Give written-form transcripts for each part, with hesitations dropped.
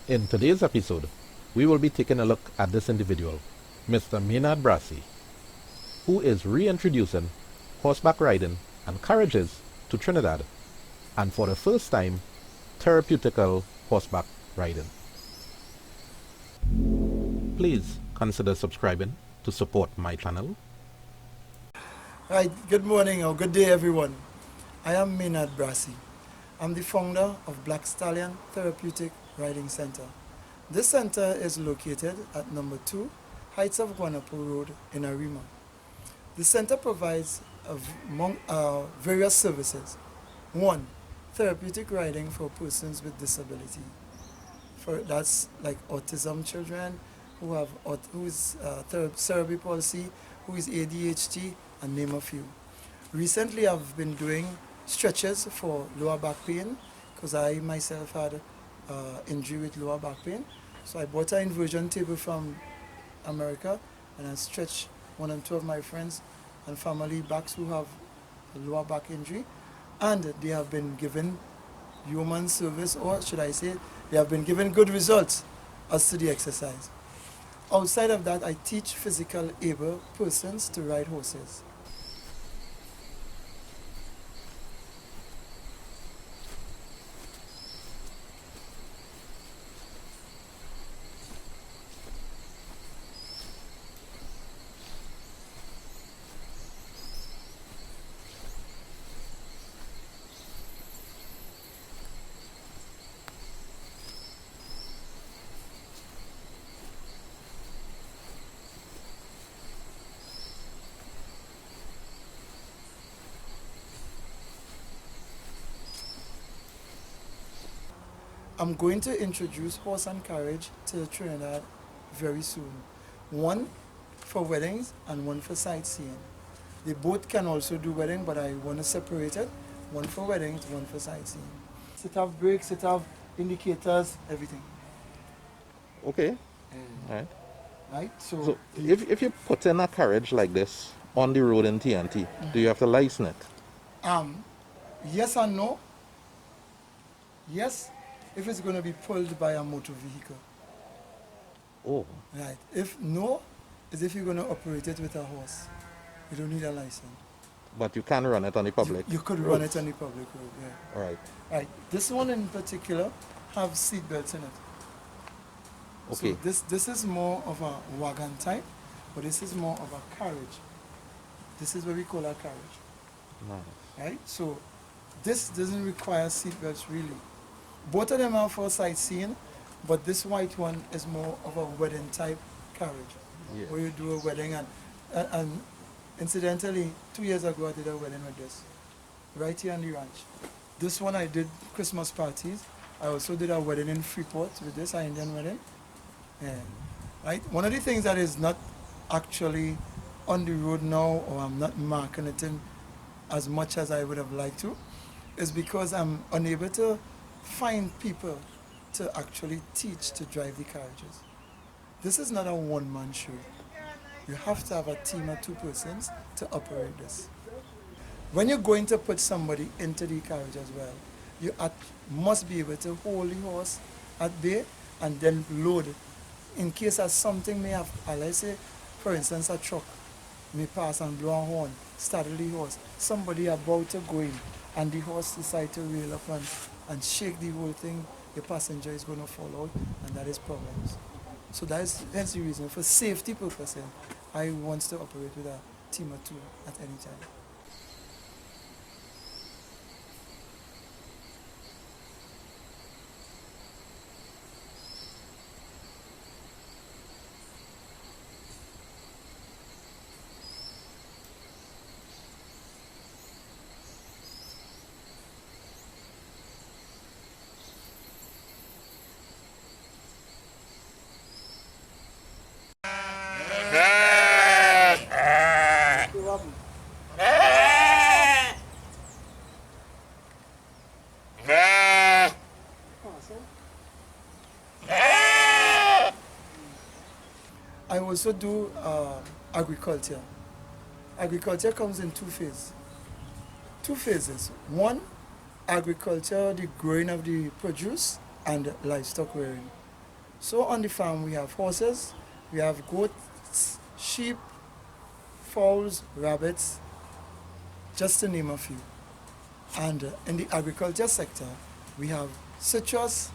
In today's episode, we will be taking a look at this individual, Mr. Maynard Brassey, who is reintroducing horseback riding and carriages to Trinidad, and for the first time, therapeutical horseback riding. Please consider subscribing to support my channel. Right, good morning or good day everyone. I am Maynard Brassey. I'm the founder of Black Stallion Therapeutic Riding Center. This center is located at number 2 Heights of Guanapo Road in Arima. The center provides various services. 1. Therapeutic riding for persons with disability. That's like autism children who have cerebral palsy, who is ADHD, and name a few. Recently I've been doing stretches for lower back pain because I myself had injury with lower back pain. So I bought an inversion table from America and I stretched one and two of my friends and family backs who have a lower back injury, and they have been given human service, or should I say they have been given good results as to the exercise. Outside of that, I teach physical able persons to ride horses. I'm going to introduce horse and carriage to Trinidad very soon. One for weddings and one for sightseeing. They both can also do wedding, but I want to separate it. One for weddings, one for sightseeing. It have brakes, it have indicators, everything. Okay. Alright. Right? So if you put in a carriage like this on the road in TNT, do you have to license it? Yes and no. Yes, if it's going to be pulled by a motor vehicle. Oh. Right. If no, is if you're going to operate it with a horse. You don't need a license. But you can run it on the public. You could run it on the public road, yeah. Alright. Right. This one in particular have seat belts in it. Okay. So this is more of a wagon type, but this is more of a carriage. This is what we call a carriage. Nice. Right? So this doesn't require seat belts really. Both of them are for sightseeing, but this white one is more of a wedding type carriage. Yeah. Where you do a wedding and incidentally 2 years ago I did a wedding with this. Right here on the ranch. This one I did Christmas parties. I also did a wedding in Freeport with this, an Indian wedding. Yeah. Right? One of the things that is not actually on the road now, or I'm not marking it in as much as I would have liked to, is because I'm unable to find people to actually teach to drive the carriages. This is not a one-man show. You have to have a team of 2 persons to operate this. When you're going to put somebody into the carriage as well, you must be able to hold the horse at bay and then load in case of something may have, let's say, for instance, a truck may pass and blow a horn, startle the horse. Somebody about to go in and the horse decide to reel up and shake the whole thing, the passenger is going to fall out, and that is problems. So that's the reason. For safety purposes, I want to operate with a team of 2 at any time. I also do agriculture. Agriculture comes in 2 phases. 2 phases. One, agriculture, the growing of the produce, and livestock rearing. So on the farm we have horses, we have goats, sheep, fowls, rabbits, just to name a few. And in the agriculture sector, we have citrus,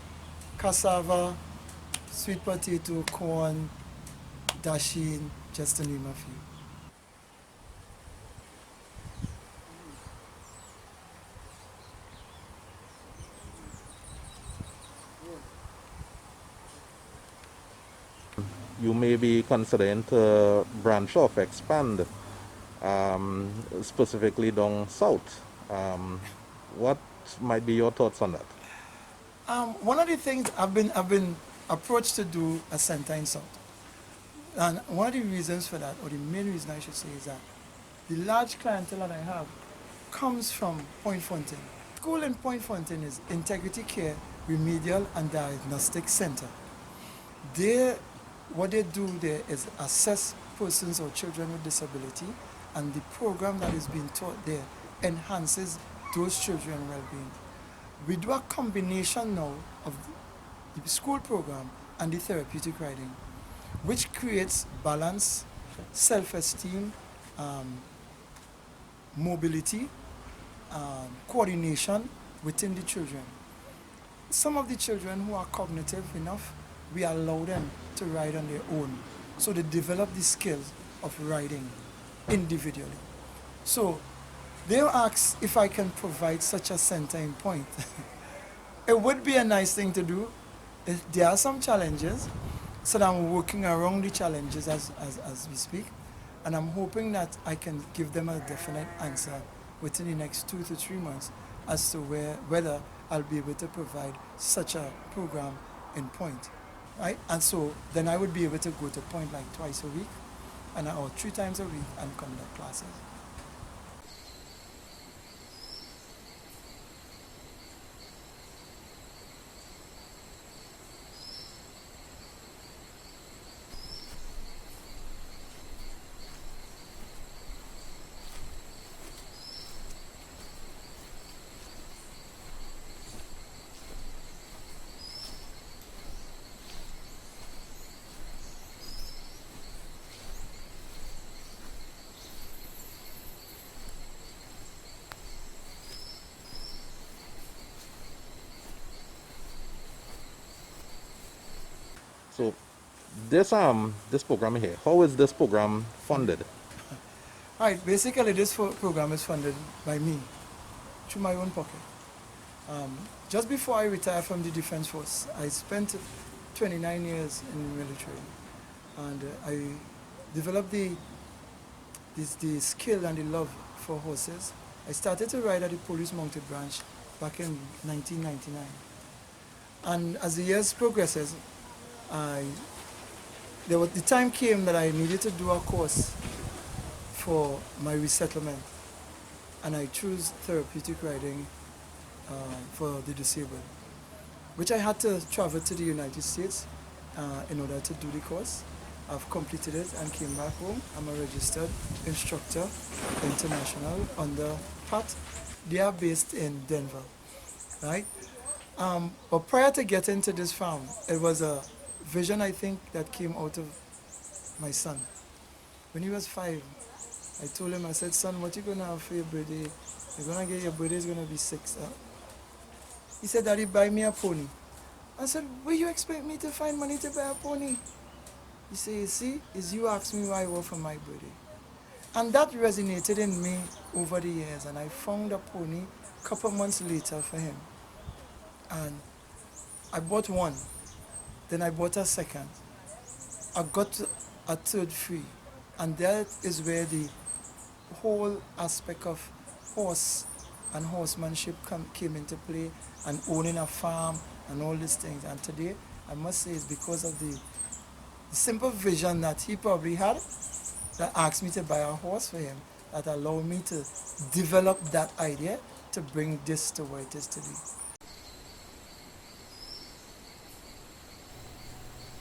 cassava, sweet potato, corn, dasheen, just to name a few. You may be considering to branch off, expand, specifically down south. What might be your thoughts on that? One of the things I've been approached to do a center in South. And one of the reasons for that, or the main reason I should say, is that the large clientele that I have comes from Point Fontaine. School in Point Fontaine is Integrity Care Remedial and Diagnostic Center. What they do there is assess persons or children with disability, and the program that is being taught there enhances those children's well-being. We do a combination now of the school program and the therapeutic riding, which creates balance, self-esteem, mobility, coordination within the children. Some of the children who are cognitive enough, we allow them to ride on their own. So they develop the skills of riding individually. So they ask if I can provide such a center in Point. It would be a nice thing to do. There are some challenges, so I'm working around the challenges as we speak, and I'm hoping that I can give them a definite answer within the next 2 to 3 months as to whether I'll be able to provide such a program in Point, right? And so then I would be able to go to Point like twice a week, or 3 times a week, and conduct classes. So this program here, how is this program funded? Right, basically this program is funded by me, through my own pocket. Just before I retired from the Defense Force, I spent 29 years in the military, and I developed the skill and the love for horses. I started to ride at the Police Mounted Branch back in 1999. And as the years progresses, the time came that I needed to do a course for my resettlement, and I chose therapeutic riding for the disabled, which I had to travel to the United States in order to do the course. I've completed it and came back home. I'm a registered instructor international under PAT. They are based in Denver, right? But prior to getting to this farm, it was a vision, I think, that came out of my son. When he was 5, I told him, I said, son, what you gonna have for your birthday? You're gonna get your birthday is gonna be 6. He said, Daddy, buy me a pony. I said, where you expect me to find money to buy a pony? He said, you see, is you asked me why I want for my birthday. And that resonated in me over the years, and I found a pony a couple months later for him. And I bought one, then I bought a second. I got a third free, and that is where the whole aspect of horse and horsemanship came into play, and owning a farm and all these things. And today, I must say, it's because of the simple vision that he probably had that asked me to buy a horse for him, that allowed me to develop that idea to bring this to where it is today.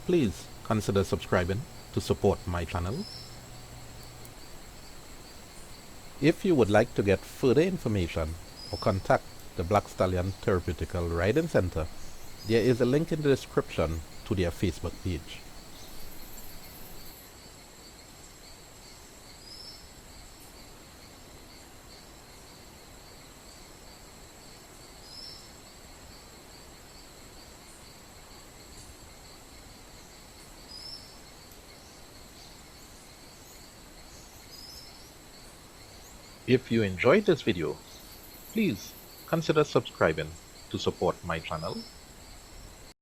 Please consider subscribing to support my channel. If you would like to get further information or contact the Black Stallion Therapeutical Riding Center, there is a link in the description to their Facebook page. If you enjoyed this video, please consider subscribing to support my channel